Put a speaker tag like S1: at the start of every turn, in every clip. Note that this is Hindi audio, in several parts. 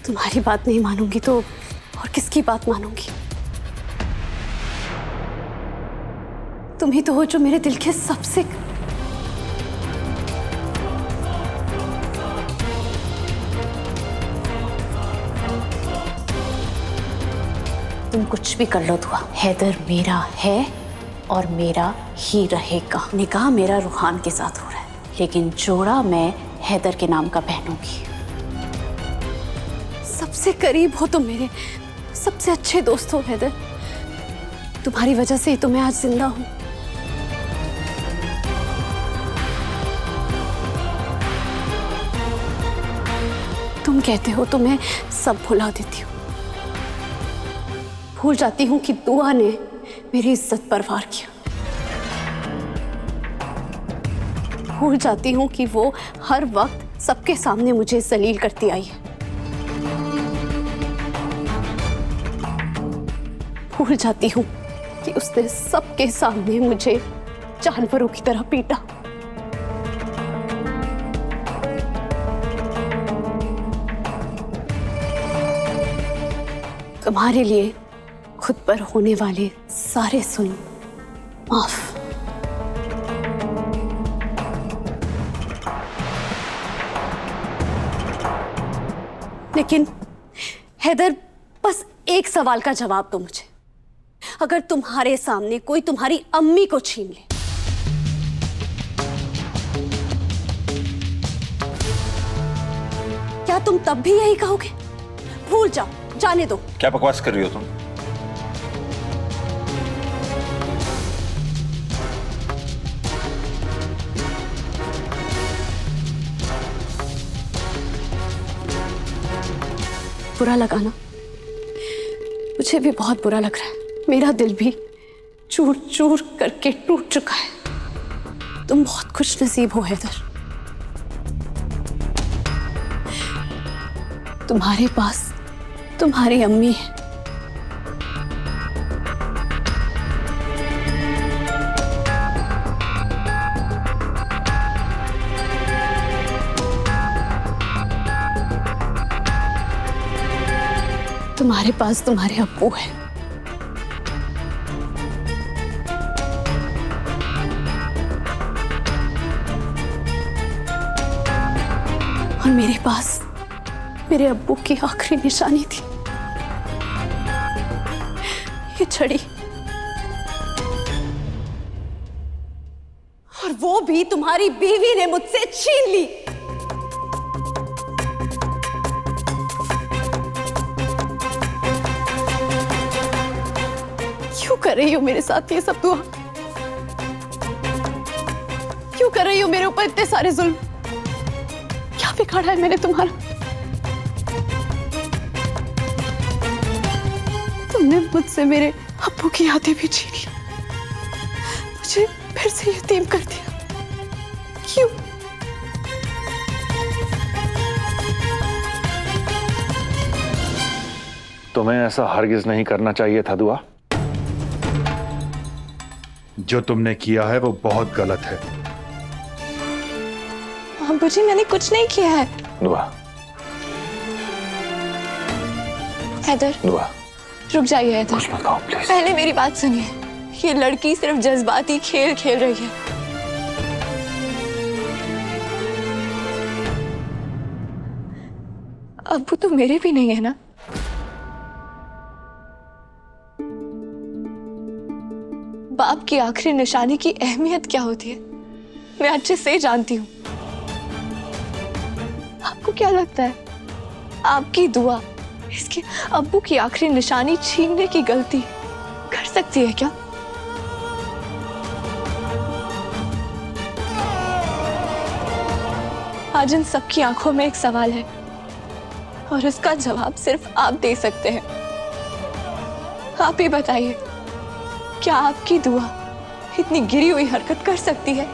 S1: तुम्हारी बात नहीं मानूंगी तो और किसकी बात मानूंगी? तुम ही तो हो जो मेरे दिल के सबसे तुम कुछ भी कर लो दुआ, हैदर मेरा है और मेरा ही रहेगा। निकाह मेरा रूहान के साथ हो रहा है, लेकिन जोड़ा मैं हैदर के नाम का पहनूंगी। सबसे करीब हो तुम मेरे, सबसे अच्छे दोस्त हो हैदर। तुम्हारी वजह से ही तो मैं आज जिंदा हूं। तुम कहते हो तो मैं सब भुला देती हूँ, भूल जाती हूँ कि दुआ ने मेरी इज्जत पर वार किया। भूल जाती हूँ कि वो हर वक्त सबके सामने मुझे जलील करती आई है। भूल जाती हूँ कि उसने सबके सामने मुझे जानवरों की तरह पीटा। तुम्हारे लिए खुद पर होने वाले सारे जुल्म माफ। लेकिन हैदर, बस एक सवाल का जवाब दो मुझे। अगर तुम्हारे सामने कोई तुम्हारी अम्मी को छीन ले, क्या तुम तब भी यही कहोगे? भूल जाओ, जाने दो।
S2: क्या बकवास कर रही हो तुम?
S1: बुरा लगा ना? मुझे भी बहुत बुरा लग रहा है। मेरा दिल भी चूर चूर करके टूट चुका है। तुम बहुत खुश नसीब हो हैदर, तुम्हारे पास तुम्हारी अम्मी है। तुम्हारे पास तुम्हारे अब्बू है। और मेरे पास मेरे अब्बू की आखिरी निशानी थी, ये छड़ी। और वो भी तुम्हारी बीवी ने मुझसे छीन ली। क्यों कर रही हो मेरे साथ ये सब दुआ? क्यों कर रही हो मेरे ऊपर इतने सारे जुल्म? क्या बिगाड़ा है मैंने तुम्हारा? तुमने मुझसे मेरे अब्बू की यादें भी छीन ली, मुझे फिर से यतीम कर दिया। क्यों?
S2: तुम्हें ऐसा हरगिज नहीं करना चाहिए था दुआ।
S3: जो तुमने किया है वो बहुत गलत है।
S1: अब्बू जी, मैंने कुछ नहीं किया है।
S2: दुआ,
S4: हैदर,
S2: दुआ,
S4: रुक जाइए हैदर।
S2: कुछ मत कहो प्लीज।
S4: पहले मेरी बात सुनिए। ये लड़की सिर्फ जज्बाती खेल खेल रही है। अब्बू तो मेरे भी नहीं है ना। बाप की आखिरी निशानी की अहमियत क्या होती है मैं अच्छे से जानती हूँ। आपको क्या लगता है आपकी दुआ इसके अब्बू की आखिरी निशानी छीनने की गलती कर सकती है क्या? आज इन सबकी आंखों में एक सवाल है और उसका जवाब सिर्फ आप दे सकते हैं। आप ही बताइए, क्या आपकी दुआ इतनी गिरी हुई हरकत कर सकती है?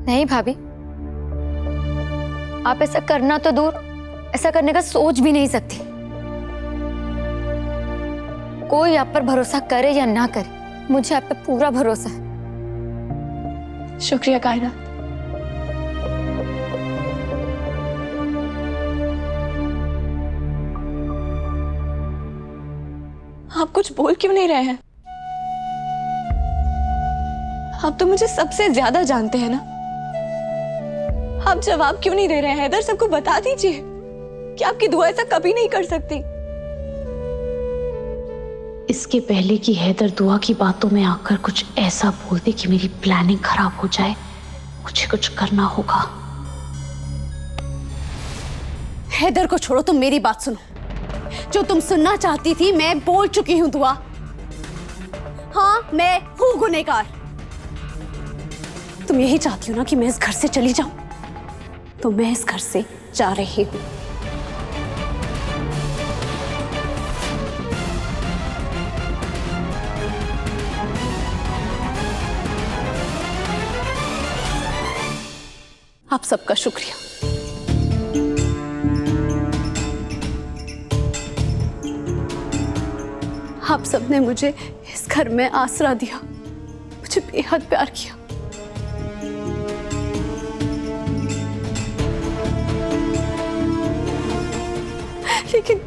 S5: नहीं भाभी, आप ऐसा करना तो दूर, ऐसा करने का सोच भी नहीं सकती। कोई आप पर भरोसा करे या ना करे, मुझे आप पे पूरा भरोसा है।
S4: शुक्रिया कायनात। आप कुछ बोल क्यों नहीं रहे हैं? आप तो मुझे सबसे ज्यादा जानते हैं ना। आप जवाब क्यों नहीं दे रहे हैं? हैदर, सबको बता दीजिए कि आपकी दुआ ऐसा कभी नहीं कर सकती।
S1: इसके पहले कि हैदर दुआ की बातों में आकर कुछ ऐसा बोल दे कि मेरी प्लानिंग खराब हो जाए, मुझे कुछ करना होगा।
S6: हैदर को छोड़ो, तुम मेरी बात सुनो। जो तुम सुनना चाहती थी मैं बोल चुकी हूं दुआ। हाँ, मैं हूं गुनहगार। तुम यही चाहती हो ना कि मैं इस घर से चली जाऊं, तो मैं इस घर से जा रही हूं। आप सबका शुक्रिया। आप सबने मुझे इस घर में आसरा दिया, मुझे बेहद प्यार किया। लेकिन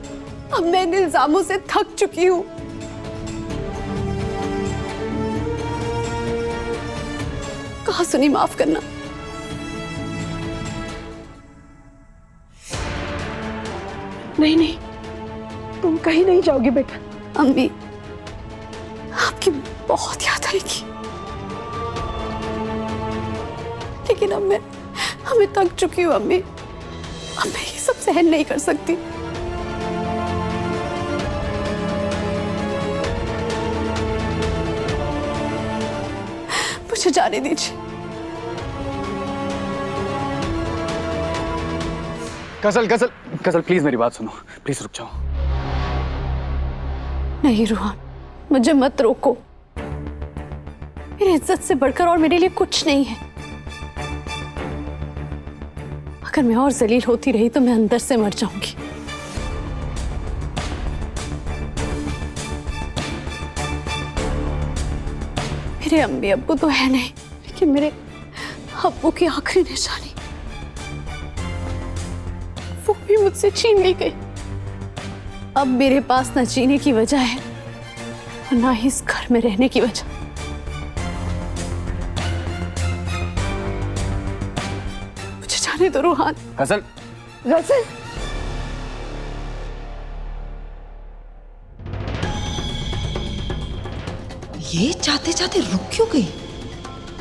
S6: अब मैं इन इल्जामों से थक चुकी हूं। कहा सुनी, माफ करना।
S4: नहीं नहीं, तुम कहीं नहीं जाओगी बेटा।
S6: अम्मी, आपकी बहुत याद आएगी, लेकिन अब मैं थक चुकी हूँ अम्मी। अब मैं ये सब सहन नहीं कर सकती। मुझे जाने दीजिए।
S7: गजल गजल गजल, प्लीज मेरी बात सुनो, प्लीज रुक जाओ।
S6: नहीं रुहान, मुझे मत रोको। मेरी इज्जत से बढ़कर और मेरे लिए कुछ नहीं है। अगर मैं और जलील होती रही तो मैं अंदर से मर जाऊंगी। मेरे अम्मी अब्बू तो है नहीं, लेकिन मेरे अब्बू की आखिरी निशानी वो भी मुझसे छीन ली गई। अब मेरे पास ना जीने की वजह है और ना ही इस घर में रहने की वजह। मुझे जाने दो रूहान।
S7: गजल
S6: गजल,
S8: ये चाहते चाहते रुक क्यों गई?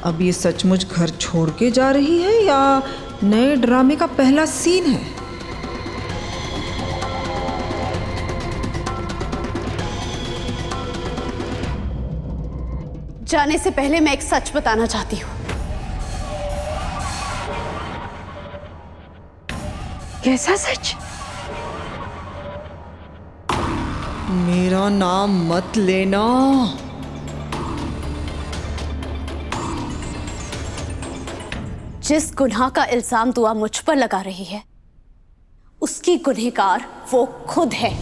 S8: अब ये सचमुच घर छोड़ के जा रही है या नए ड्रामे का पहला सीन है?
S6: जाने से पहले मैं एक सच बताना चाहती हूँ।
S4: कैसा सच?
S8: मेरा नाम मत लेना।
S6: जिस गुनाह का इल्जाम दुआ मुझ पर लगा रही है, उसकी गुनहगार वो खुद है।